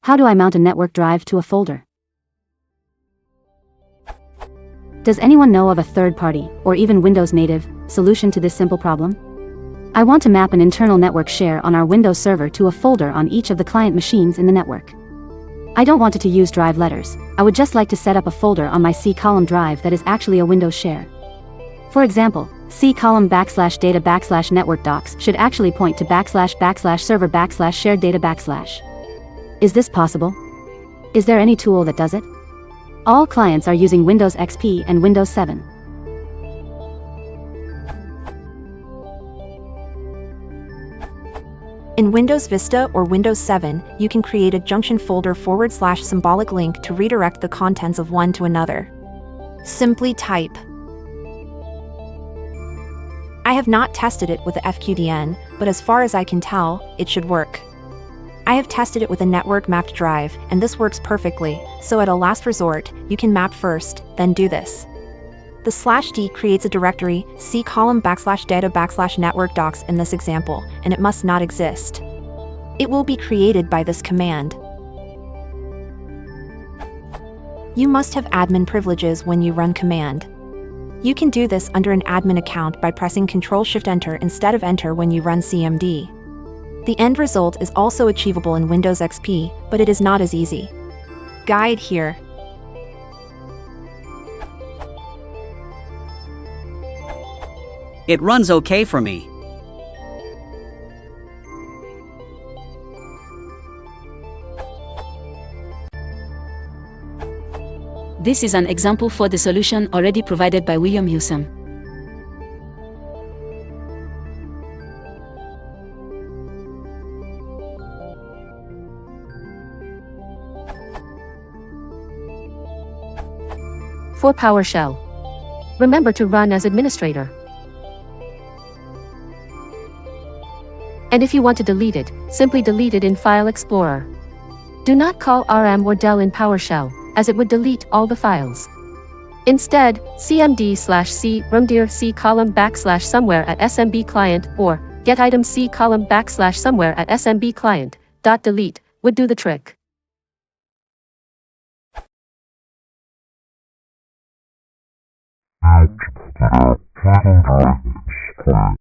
How do I mount a network drive to a folder? Does anyone know of a third-party, or even Windows native, solution to this simple problem? I want to map an internal network share on our Windows server to a folder on each of the client machines in the network. I don't want it to use drive letters. I would just like to set up a folder on my C-column drive that is actually a Windows share. For example, C-column /data /network docs should actually point to //server /shared data /. Is this possible? Is there any tool that does it? All clients are using Windows XP and Windows 7. In Windows Vista or Windows 7, you can create a junction folder / symbolic link to redirect the contents of one to another. Simply type. I have not tested it with the FQDN, but as far as I can tell, it should work. I have tested it with a network mapped drive, and this works perfectly, so at a last resort, you can map first, then do this. The /d creates a directory, C-column /data /network docs in this example, and it must not exist. It will be created by this command. You must have admin privileges when you run command. You can do this under an admin account by pressing Ctrl-Shift-Enter instead of Enter when you run CMD. The end result is also achievable in Windows XP, but it is not as easy. Guide here. It runs okay for me. This is an example for the solution already provided by William Hewson. For PowerShell, remember to run as administrator. And if you want to delete it, simply delete it in File Explorer. Do not call rm or del in PowerShell, as it would delete all the files. Instead, cmd/c rumdir c-column /somewhere at smb client or get item c-column /somewhere at smb client .delete would do the trick. Proton